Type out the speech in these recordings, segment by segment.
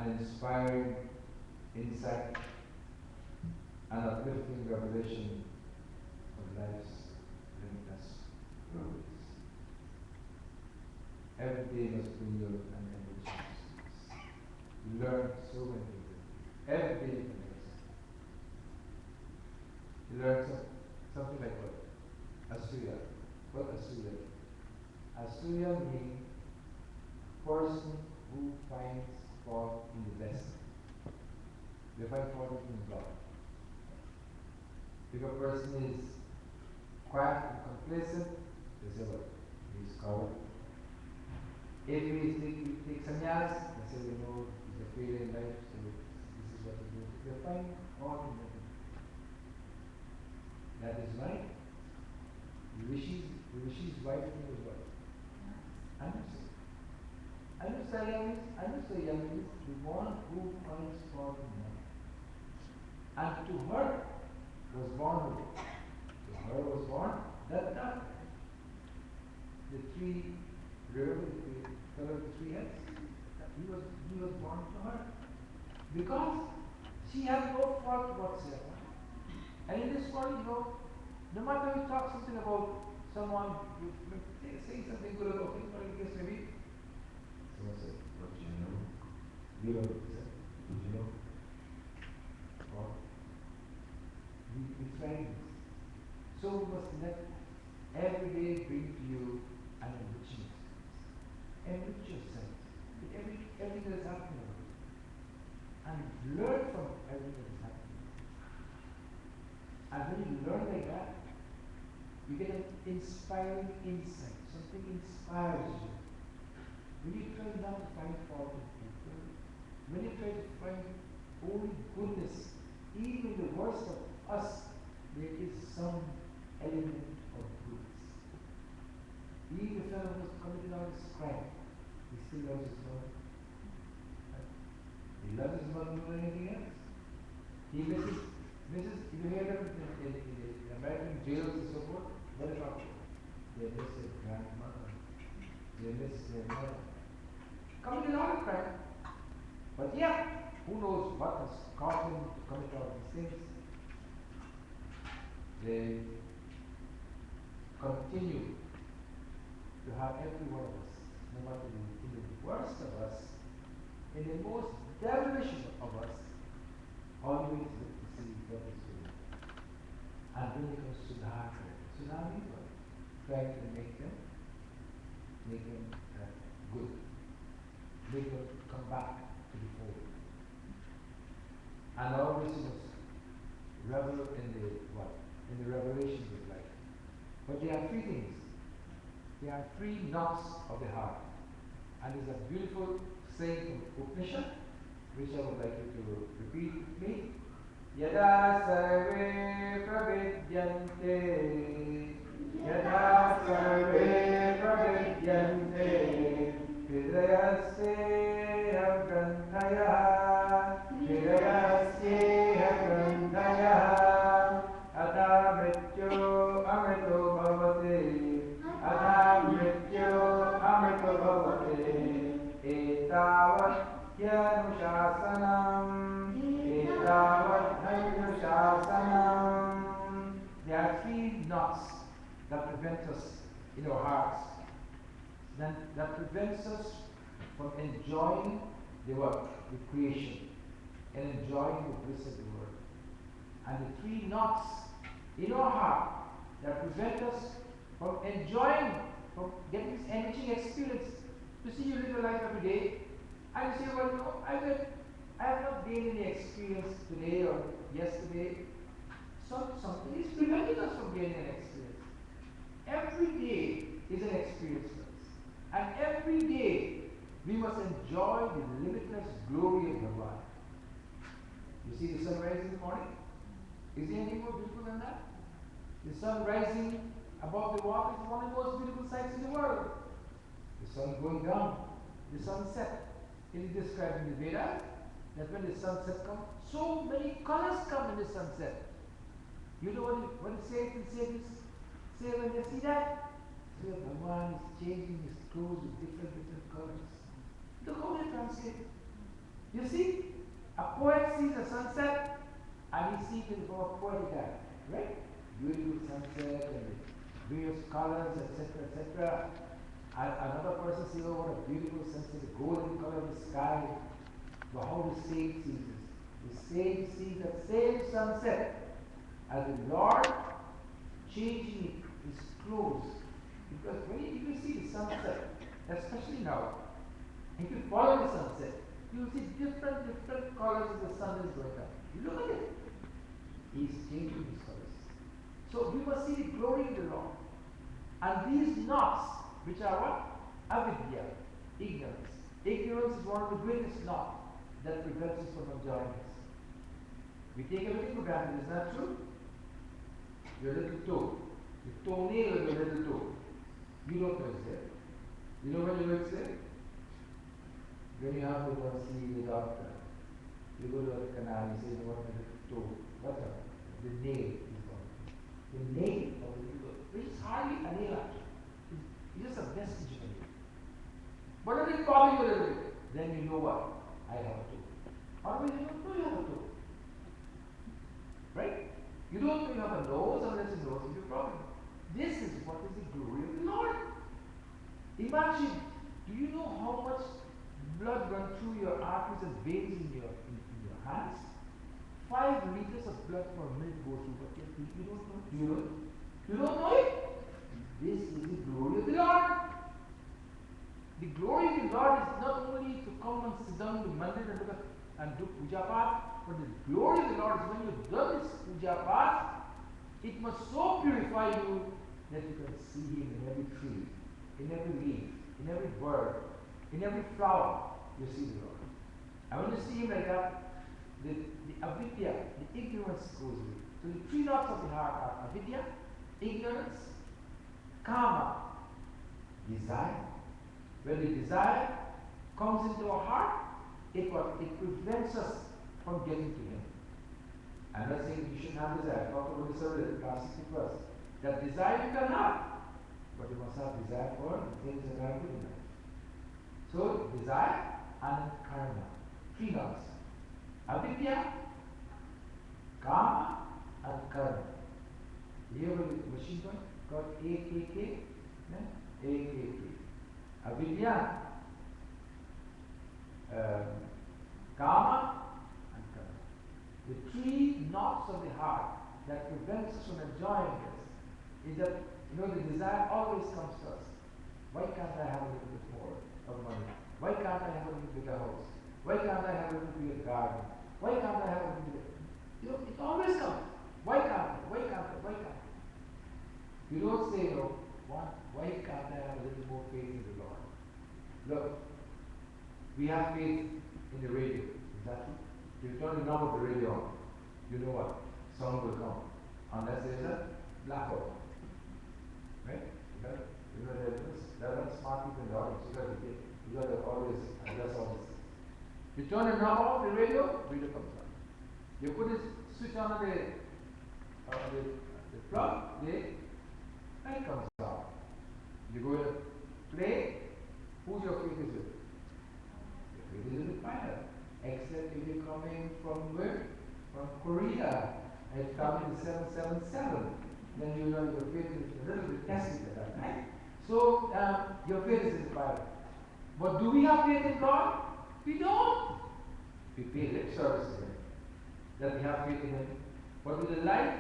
an inspiring insight, an uplifting revelation of life's limitless glories. Every day must bring you an enriching experience. You learn so many things. Every day you can learn something. You learn something like what? Asuya. What Asuya? Asuya means person who finds fault in the best. They find fault in God. If a person is quiet and complacent, they say what? He's coward. If he takes sannyas, they say, you know, he's a failure in life, so this is what he does. They find fault in him. That is right. Rishi's wife name was what? Anusa. Anusa is the one who finds fault in man. And to her was born who? To her was born Datta. The three, remember the fellow with the three heads? He was born to her. Because she had no fault whatsoever. And in this world, you know, no matter you talk something about someone, you say something good about him, or in case maybe, someone says, what do you know? You know what he said? Did you know? Or, we find this. So we must let every day bring to you an enriching experience. Enrich yourself with everything that is happening around you. And learn from everything that is happening. And when you learn like that, You get an inspiring insight. Something inspires you. When you try not to find fault in people, when you try to find only goodness, even in the worst of us, there is some element of goodness. Even the fellow who has committed all this crime, he still loves his mother. Right? He loves his mother more than anything else. He misses, if you hear them in American jails and so forth, what is wrong? They miss their grandmother. They miss their mother. Committed all the crime. But yeah, who knows what has caused him to commit all these things? They continue to have every one of us, no matter in the worst of us, in the most devilish of us, always look to see what is good. And when it comes to the hard tsunami, try to make them good, make them come back to the fold. And always you must revel in the revelations of life. But there are three things. There are three knots of the heart. And there's a beautiful saying from Upanishad, which I would like you to repeat with me. Yada sarve pravidyante, yada sarve pravidyante, hridayasya grandhaya, hridayasya grandhaya, ada mrityu amrito bhavate, ada mrityu amrito bhavate, etavat yanushāsanam, etavat hanushāsanam. There are three knots that prevent us in our hearts, that prevents us from enjoying the work, the creation, and enjoying the bliss of the world. And the three knots in our heart that prevent us from enjoying, from getting this enriching experience. You see, you live your life every day, and you say, well, you know, I have not gained any experience today or yesterday. Something is preventing us from gaining an experience. Every day is an experience for us. And every day we must enjoy the limitless glory of Bhagavan. You see the sun rising in the morning? Is there anything more beautiful than that? The sun rising above the water is one of the most beautiful sights in the world. The sun going down, the sunset. It is described in the Vedas that when the sunset comes, so many colors come in the sunset. You know what it says in sages? Say when they see that, say Bhagavan is changing his clothes with different colors. Look how they translate. You see, a poet sees a sunset and he sees it from a poetic eye, right? Beautiful sunset and various colors, etc., etc. And another person sees, oh, what a beautiful sunset, the golden color of the sky. But how the sage sees this? The sage sees that same sunset as the Lord changing his clothes. Because when you see the sunset, especially now, if you follow the sunset, you will see different colors as the sun is going up. You look at it. He is changing his colors. So we must see the glory of the Lord. And these knots, which are what? Avidya, ignorance. Ignorance is one of the greatest knots that prevents us from enjoying this. We take everything for granted, is that true? Your little toe, the toenail of your little toe, you don't know it's there. You know when you know it's there? When you have to go and see the doctor, you go to the canal, you say, you know what, my little toe, what's up? The nail is gone. The nail of the little toe, which is hardly a nail actually. It's just a vestige of a nail. But if it bothers you a little bit, then you know what? I have a toe. Otherwise you don't know you have a toe. Right? You don't know you have a nose unless your nose is your problem. This is what is the glory of the Lord. Imagine, do you know how much blood runs through your arteries and veins in your hands? 5 liters of blood per minute goes through, but yet you don't know. Do you know it? You don't know it? This is the glory of the Lord. The glory of the Lord is not only to come and sit down in the Mandir and look at and do puja path, but the glory of the Lord is when you've done this puja path, it must so purify you that you can see Him in every tree, in every leaf, in every bird, in every flower. You see the Lord. And when you see Him like that, the avidya, the ignorance goes away. So the three knots of the heart are avidya, ignorance, kama, desire. When the desire comes into our heart, it prevents us from getting to Him. I'm not saying you shouldn't have desire. I talked about this earlier, class 61st. That desire you can have, but you must have desire for the things that are good in life. So, desire and karma. Three knots. Avidya, kama, and karma. You hear what the machine gun called AKK? Yeah? AKK. Avidya, kama, and karma. The three knots of the heart that prevents us from enjoying this is that, the desire always comes first. Why can't I have a little bit more of money? Why can't I have a little bigger house? Why can't I have a little bigger garden? Why can't I have a little bit? It always comes. Why can't I? Why can't I? Why can't I? You don't say, why can't I have a little more faith in the Lord? Look, we have faith in the radio. Is that true? If you turn the knob of the radio on, you know what? Sound will come. Unless there's a blackout. Right? There are smart people in the audience. You got to always address all this. You turn the knob off the radio comes on. You put this switch on the plug, the light comes on. You go to play, who's your faith is with? Your faith is with the pilot. Except if you're coming from where? From Korea. And it's coming in 777. Then you know your faith is a little bit tested at that time. So your faith is in the Bible. But do we have faith in God? We don't. We pay lip service to Him, that we have faith in Him. But with the light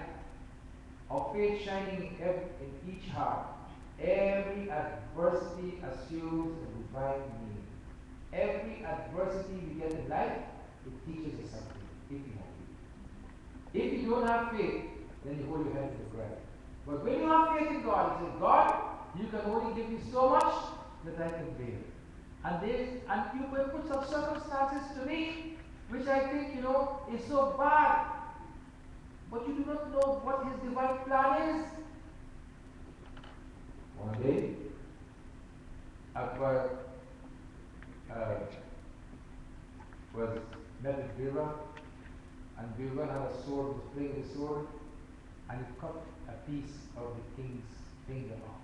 of faith shining in each heart, every adversity assumes a divine meaning. Every adversity we get in life, it teaches us something, if you have faith. If you don't have faith, then you hold your head to the ground. But when you have faith in God, you say, God, you can only give me so much that I can bear. And you will put some circumstances to me, which I think, is so bad. But you do not know what His divine plan is. One day, Akbar was met with Birwa, and Birwa had a sword, was playing with a sword, and he cut a piece of the king's finger off.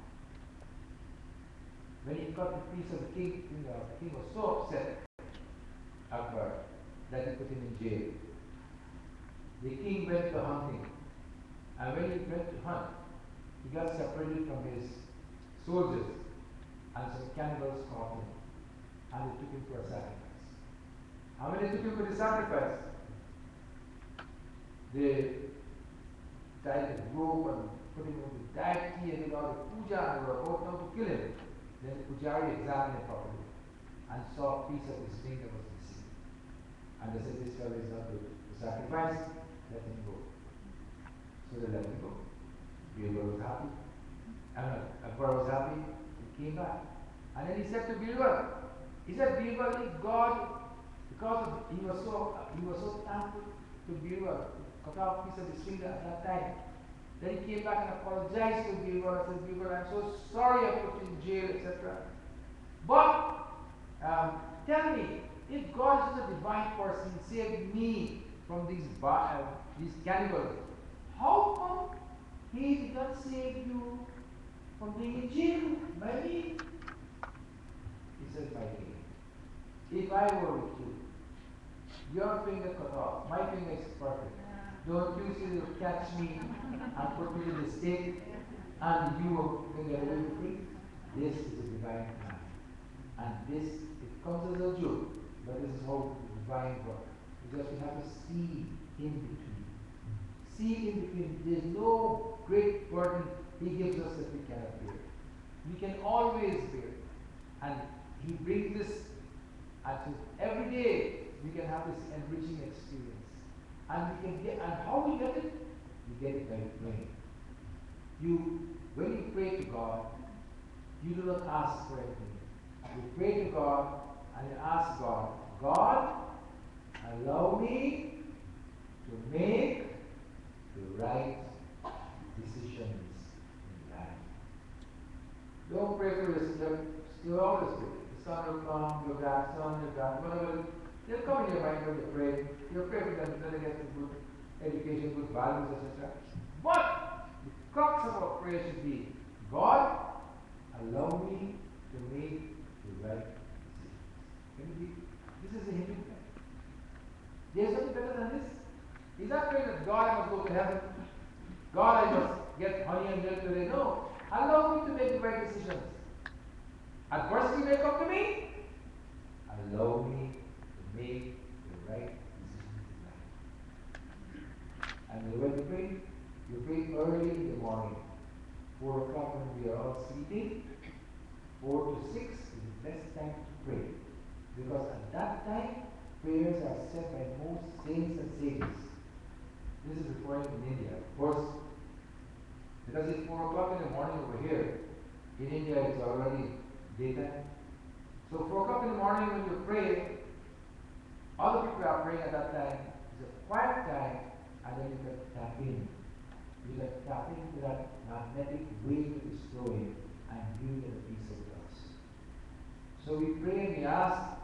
When he cut the piece of the king's finger off, the king was so upset, Akbar, that he put him in jail. The king went to hunting, and when he went to hunt, he got separated from his soldiers, and some cannibals caught him, and they took him for a sacrifice. And when they took him for the sacrifice, they tied a rope and put him on the deity and did all the puja, and they were about now to kill him. Then the pujari examined him properly and saw a piece of his finger was missing. And they said, this fellow is not good to sacrifice, let him go. So they let him go. Birwa was happy. Akbar was happy. He came back. And then he said to Birwa, Birwa, if God, because he was so thankful to Birwa, cut off a piece of his finger at that time. Then he came back and apologized to Birwa and said, Birwa, I'm so sorry I put you in jail, etc. But tell me, if God is a divine person, saved me from these cannibals, how come He did not save you from being in jail by me? He said, by me. If I were with you, your finger cut off, my finger is perfect. Don't you see you catch me and put me to the stake and you can get away free? This is a divine plan. And this, it comes as a joke, but this is how divine work. Because we have to see in between. See in between. There is no great burden He gives us that we cannot bear. We can always bear. And He brings this, and so every day we can have this enriching experience. And we can get, and how we get it? We get it by praying. When you pray to God, you do not ask for anything. You pray to God and you ask God, God, allow me to make the right decisions in life. Don't pray for yourself. You always pray. The son will come, your grandson, your grandmother, they'll come in your mind when you pray. You pray for them so they get some good education, good values, etc. But the crux of our prayer should be, God, allow me to make the right decisions. Can you be? This is a Hindu prayer. There's nothing better than this. He's not praying that God, I must go to heaven. God, I must get honey and milk today. No. Allow me to make the right decisions. Adversity may come to me. Allow me to make the right decisions in life. And when you pray, you pray early in the morning. 4 o'clock when we are all sleeping. 4 to 6 is the best time to pray. Because at that time, prayers are said by most saints and sages. This is referring in India, of course. Because it's 4 o'clock in the morning over here. In India, it's already daytime. So 4 o'clock in the morning when you pray, other people are praying at that time. It's a quiet time, and then you can tap in. You can tap into that magnetic wave that is flowing and you get a peace of God. So we pray and we ask